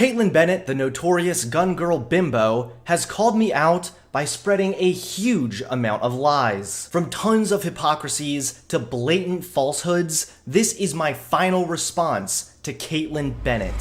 Kaitlin Bennett, the notorious gun girl bimbo, has called me out by spreading a huge amount of lies. From tons of hypocrisies to blatant falsehoods, this is my final response to Kaitlin Bennett.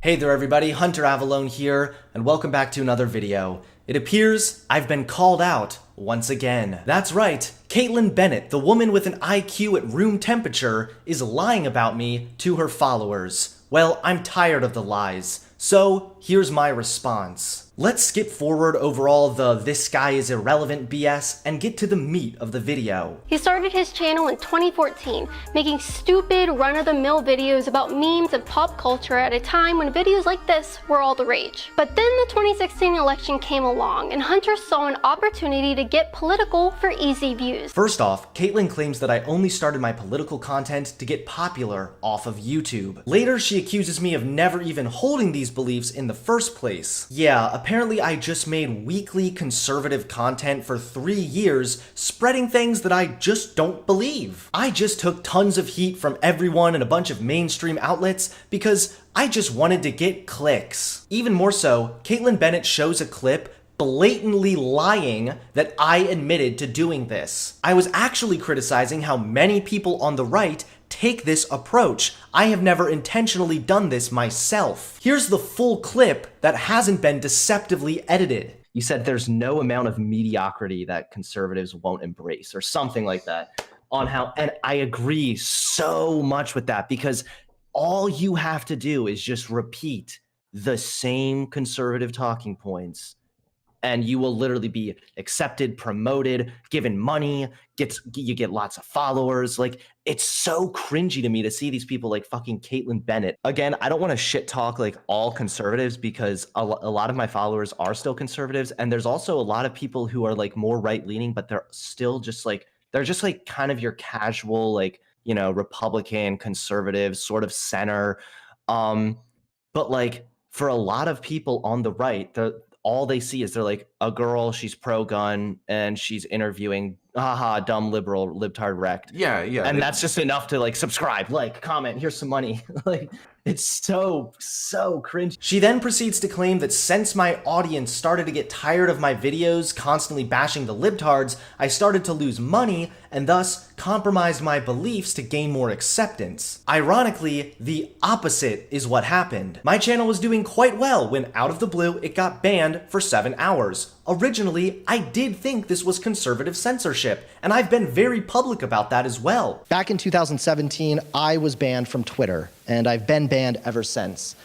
Hey there everybody, Hunter Avallone here, and welcome back to another video. It appears I've been called out once again. That's right, Kaitlin Bennett, the woman with an IQ at room temperature, is lying about me to her followers. Well, I'm tired of the lies, so here's my response. Let's skip forward over all the "this guy is irrelevant" BS and get to the meat of the video. He started his channel in 2014, making stupid, run-of-the-mill videos about memes and pop culture at a time when videos like this were all the rage. But then the 2016 election came along, and Hunter saw an opportunity to get political for easy views. First off, Kaitlin claims that I only started my political content to get popular off of YouTube. Later, she accuses me of never even holding these beliefs in the first place. Yeah, apparently I just made weekly conservative content for 3 years, spreading things that I just don't believe. I just took tons of heat from everyone and a bunch of mainstream outlets because I just wanted to get clicks. Even more so, Kaitlin Bennett shows a clip blatantly lying that I admitted to doing this. I was actually criticizing how many people on the right take this approach. I have never intentionally done this myself. Here's the full clip that hasn't been deceptively edited. You said there's no amount of mediocrity that conservatives won't embrace, or something like that, on how, and I agree so much with that, because all you have to do is just repeat the same conservative talking points and you will literally be accepted, promoted, given money, you get lots of followers. Like, it's so cringy to me to see these people like fucking Kaitlin Bennett. Again, I don't want to shit talk like all conservatives, because a lot of my followers are still conservatives, and there's also a lot of people who are like more right-leaning, but they're still just like, they're just like kind of your casual, like, you know, Republican, conservative, sort of center. But like, for a lot of people on the right, all they see is they're like, a girl, she's pro-gun, and she's interviewing, haha, dumb liberal, libtard wrecked. Yeah. And that's just enough to like subscribe, like, comment, here's some money. Like, it's so cringe. She then proceeds to claim that since my audience started to get tired of my videos constantly bashing the libtards, I started to lose money and thus compromised my beliefs to gain more acceptance. Ironically, the opposite is what happened. My channel was doing quite well when out of the blue it got banned for 7 hours. Originally, I did think this was conservative censorship, and I've been very public about that as well. Back in 2017, I was banned from Twitter, and I've been banned ever since.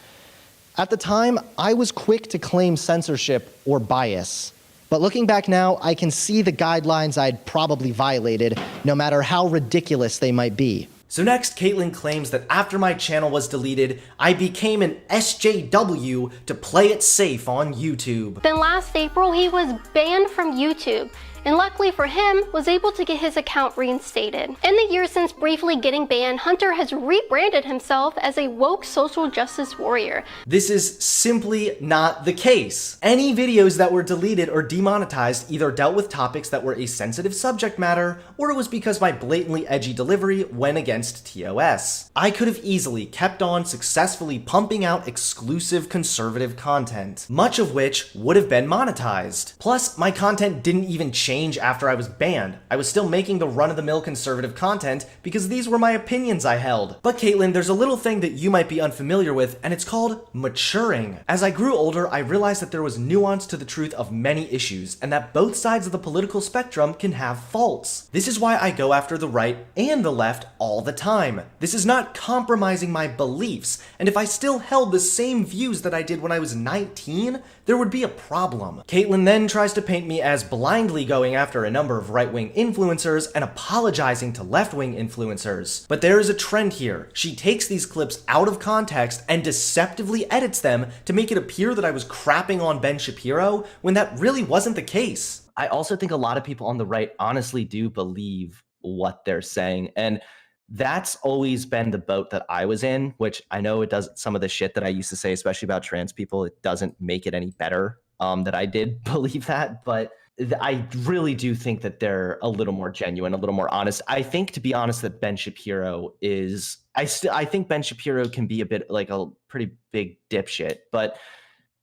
At the time, I was quick to claim censorship or bias. But looking back now, I can see the guidelines I'd probably violated, no matter how ridiculous they might be. So next, Kaitlin claims that after my channel was deleted, I became an SJW to play it safe on YouTube. Then last April, he was banned from YouTube, and luckily for him, was able to get his account reinstated. In the years since briefly getting banned, Hunter has rebranded himself as a woke social justice warrior. This is simply not the case. Any videos that were deleted or demonetized either dealt with topics that were a sensitive subject matter, or it was because my blatantly edgy delivery went against TOS. I could have easily kept on successfully pumping out exclusive conservative content, much of which would have been monetized. Plus, my content didn't even change after I was banned. I was still making the run-of-the-mill conservative content because these were my opinions I held. But Kaitlin, there's a little thing that you might be unfamiliar with, and it's called maturing. As I grew older, I realized that there was nuance to the truth of many issues, and that both sides of the political spectrum can have faults. This is why I go after the right and the left all the time. This is not compromising my beliefs, and if I still held the same views that I did when I was 19, there would be a problem. Kaitlin then tries to paint me as blindly going after a number of right-wing influencers and apologizing to left-wing influencers. But there is a trend here. She takes these clips out of context and deceptively edits them to make it appear that I was crapping on Ben Shapiro when that really wasn't the case. I also think a lot of people on the right honestly do believe what they're saying, and that's always been the boat that I was in, which I know it does some of the shit that I used to say, especially about trans people, it doesn't make it any better that I did believe that, but I really do think that they're a little more genuine, a little more honest. I think, to be honest, that Ben Shapiro is. I think Ben Shapiro can be a bit like a pretty big dipshit, but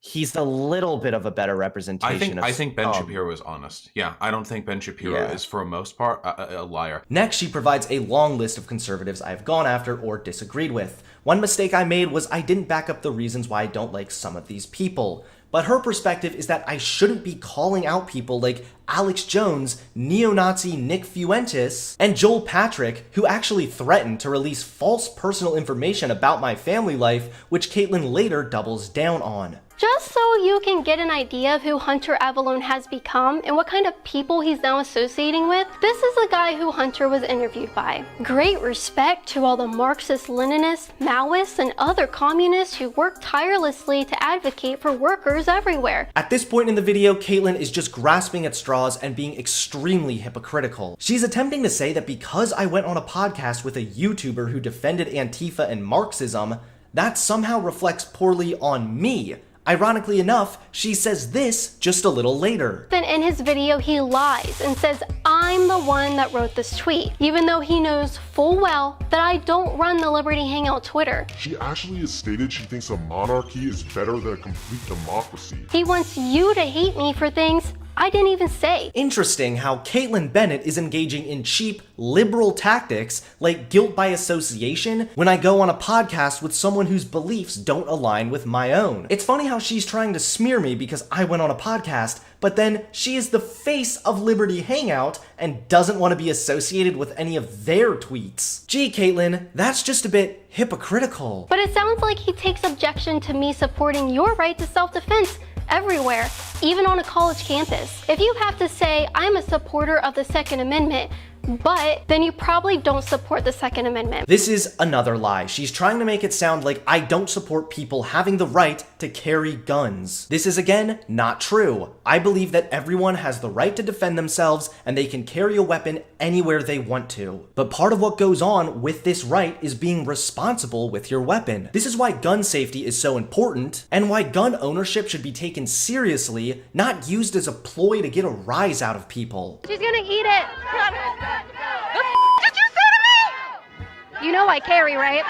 he's a little bit of a better representation of. I think Ben Shapiro is honest. Yeah, I don't think Ben Shapiro is, for the most part, a liar. Next, she provides a long list of conservatives I've gone after or disagreed with. One mistake I made was I didn't back up the reasons why I don't like some of these people. But her perspective is that I shouldn't be calling out people like Alex Jones, neo-Nazi Nick Fuentes, and Joel Patrick, who actually threatened to release false personal information about my family life, which Kaitlin later doubles down on. Just so you can get an idea of who Hunter Avallone has become and what kind of people he's now associating with, this is the guy who Hunter was interviewed by. Great respect to all the Marxist-Leninists, Maoists, and other communists who work tirelessly to advocate for workers everywhere. At this point in the video, Kaitlin is just grasping at straws and being extremely hypocritical. She's attempting to say that because I went on a podcast with a YouTuber who defended Antifa and Marxism, that somehow reflects poorly on me. Ironically enough, she says this just a little later. Then in his video, he lies and says, I'm the one that wrote this tweet, even though he knows full well that I don't run the Liberty Hangout Twitter. She actually has stated she thinks a monarchy is better than a complete democracy. He wants you to hate me for things I didn't even say. Interesting how Kaitlin Bennett is engaging in cheap, liberal tactics like guilt by association when I go on a podcast with someone whose beliefs don't align with my own. It's funny how she's trying to smear me because I went on a podcast, but then she is the face of Liberty Hangout and doesn't want to be associated with any of their tweets. Gee, Kaitlin, that's just a bit hypocritical. But it sounds like he takes objection to me supporting your right to self-defense everywhere, even on a college campus. If you have to say, I'm a supporter of the Second Amendment, but then you probably don't support the Second Amendment. This is another lie. She's trying to make it sound like I don't support people having the right to carry guns. This is, again, not true. I believe that everyone has the right to defend themselves and they can carry a weapon anywhere they want to. But part of what goes on with this right is being responsible with your weapon. This is why gun safety is so important and why gun ownership should be taken seriously, not used as a ploy to get a rise out of people. She's gonna eat it. What did you say to me? You know I carry, right?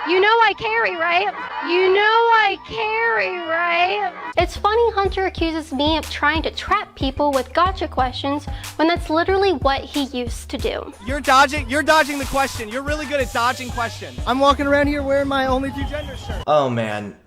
You know I carry, right? You know I carry, right? It's funny Hunter accuses me of trying to trap people with gotcha questions when that's literally what he used to do. You're dodging the question. You're really good at dodging questions. I'm walking around here wearing my Only Two Genders shirt. Oh man.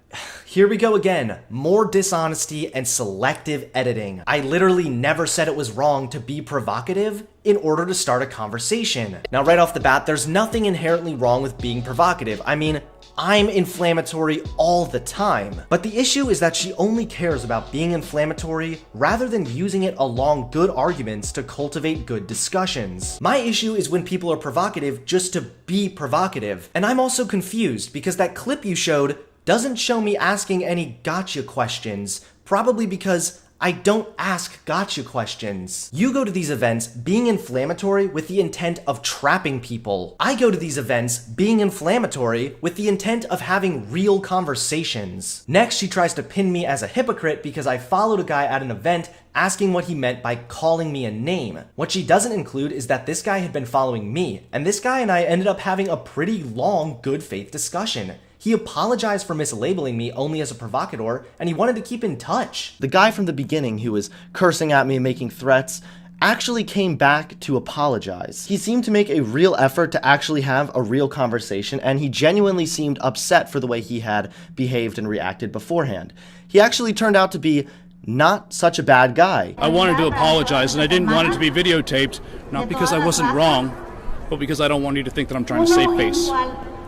Here we go again. More dishonesty and selective editing. I literally never said it was wrong to be provocative in order to start a conversation. Now, right off the bat, there's nothing inherently wrong with being provocative. I mean, I'm inflammatory all the time. But the issue is that she only cares about being inflammatory rather than using it along good arguments to cultivate good discussions. My issue is when people are provocative just to be provocative. And I'm also confused because that clip you showed doesn't show me asking any gotcha questions, probably because I don't ask gotcha questions. You go to these events being inflammatory with the intent of trapping people. I go to these events being inflammatory with the intent of having real conversations. Next, she tries to pin me as a hypocrite because I followed a guy at an event asking what he meant by calling me a name. What she doesn't include is that this guy had been following me, and this guy and I ended up having a pretty long good faith discussion. He apologized for mislabeling me only as a provocateur, and he wanted to keep in touch. The guy from the beginning who was cursing at me and making threats actually came back to apologize. He seemed to make a real effort to actually have a real conversation, and he genuinely seemed upset for the way he had behaved and reacted beforehand. He actually turned out to be not such a bad guy. I wanted to apologize, and I didn't want it to be videotaped, not because I wasn't wrong, but because I don't want you to think that I'm trying to save face.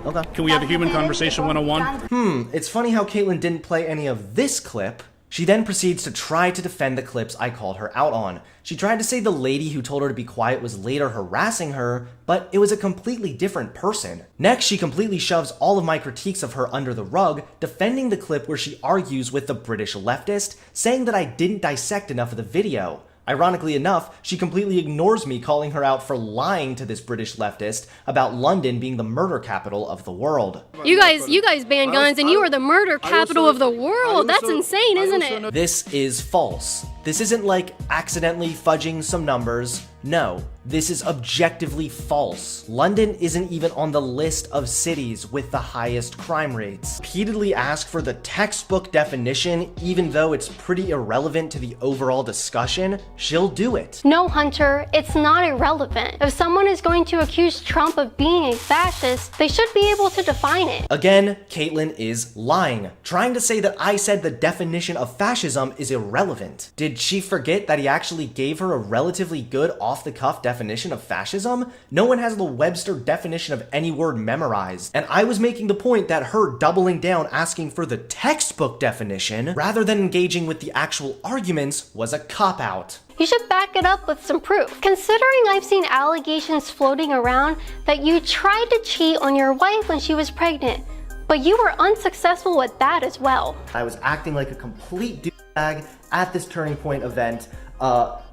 Okay. Can we have a human conversation 101? It's funny how Kaitlin didn't play any of this clip. She then proceeds to try to defend the clips I called her out on. She tried to say the lady who told her to be quiet was later harassing her, but it was a completely different person. Next, she completely shoves all of my critiques of her under the rug, defending the clip where she argues with the British leftist, saying that I didn't dissect enough of the video. Ironically enough, she completely ignores me calling her out for lying to this British leftist about London being the murder capital of the world. You guys ban guns and you are the murder capital of the world. That's insane, isn't it? This is false. This isn't like accidentally fudging some numbers. No, this is objectively false. London isn't even on the list of cities with the highest crime rates. Repeatedly ask for the textbook definition, even though it's pretty irrelevant to the overall discussion, she'll do it. No, Hunter, it's not irrelevant. If someone is going to accuse Trump of being a fascist, they should be able to define it. Again, Kaitlin is lying, trying to say that I said the definition of fascism is irrelevant. Did she forget that he actually gave her a relatively good off-the-cuff definition of fascism? No one has the Webster definition of any word memorized, and I was making the point that her doubling down asking for the textbook definition rather than engaging with the actual arguments was a cop-out. You should back it up with some proof. Considering I've seen allegations floating around that you tried to cheat on your wife when she was pregnant, but you were unsuccessful with that as well. I was acting like a complete douchebag at this Turning Point event,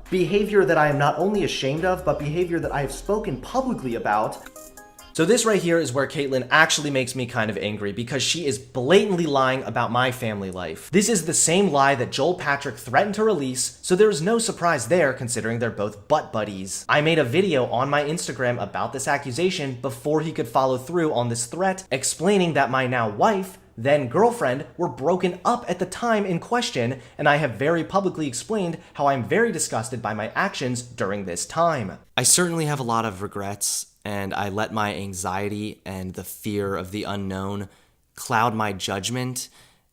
behavior that I am not only ashamed of, but behavior that I have spoken publicly about. So this right here is where Kaitlin actually makes me kind of angry because she is blatantly lying about my family life. This is the same lie that Joel Patrick threatened to release, so there's no surprise there considering they're both butt buddies. I made a video on my Instagram about this accusation before he could follow through on this threat, explaining that my now wife, then girlfriend, were broken up at the time in question, and I have very publicly explained how I'm very disgusted by my actions during this time. I certainly have a lot of regrets, and I let my anxiety and the fear of the unknown cloud my judgment,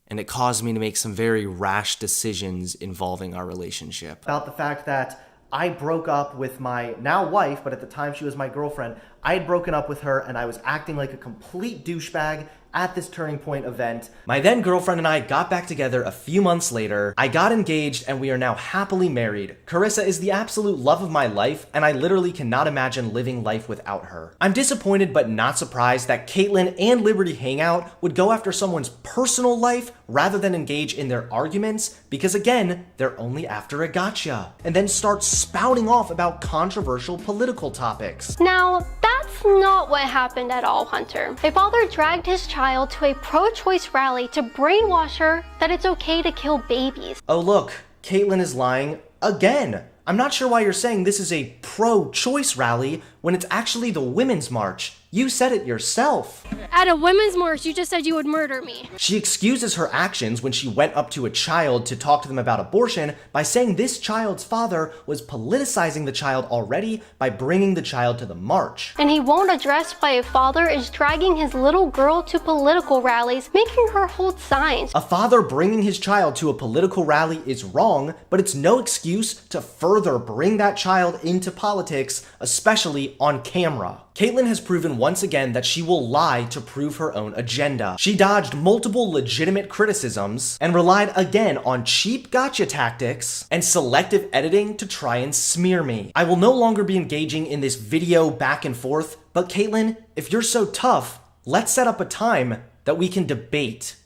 and it caused me to make some very rash decisions involving our relationship. About the fact that I broke up with my now wife, but at the time she was my girlfriend. I had broken up with her and I was acting like a complete douchebag at this Turning Point event. My then girlfriend and I got back together a few months later. I got engaged and we are now happily married. Carissa is the absolute love of my life and I literally cannot imagine living life without her. I'm disappointed but not surprised that Kaitlin and Liberty Hangout would go after someone's personal life rather than engage in their arguments because again, they're only after a gotcha. And then start spouting off about controversial political topics. Now, that's not what happened at all, Hunter. A father dragged his child to a pro-choice rally to brainwash her that it's okay to kill babies. Oh look, Kaitlin is lying again. I'm not sure why you're saying this is a pro-choice rally when it's actually the Women's March. You said it yourself. At a women's march, you just said you would murder me. She excuses her actions when she went up to a child to talk to them about abortion by saying this child's father was politicizing the child already by bringing the child to the march. And he won't address why a father is dragging his little girl to political rallies, making her hold signs. A father bringing his child to a political rally is wrong, but it's no excuse to further bring that child into politics, especially on camera. Kaitlin has proven once again that she will lie to prove her own agenda. She dodged multiple legitimate criticisms and relied again on cheap gotcha tactics and selective editing to try and smear me. I will no longer be engaging in this video back and forth, but Kaitlin, if you're so tough, let's set up a time that we can debate.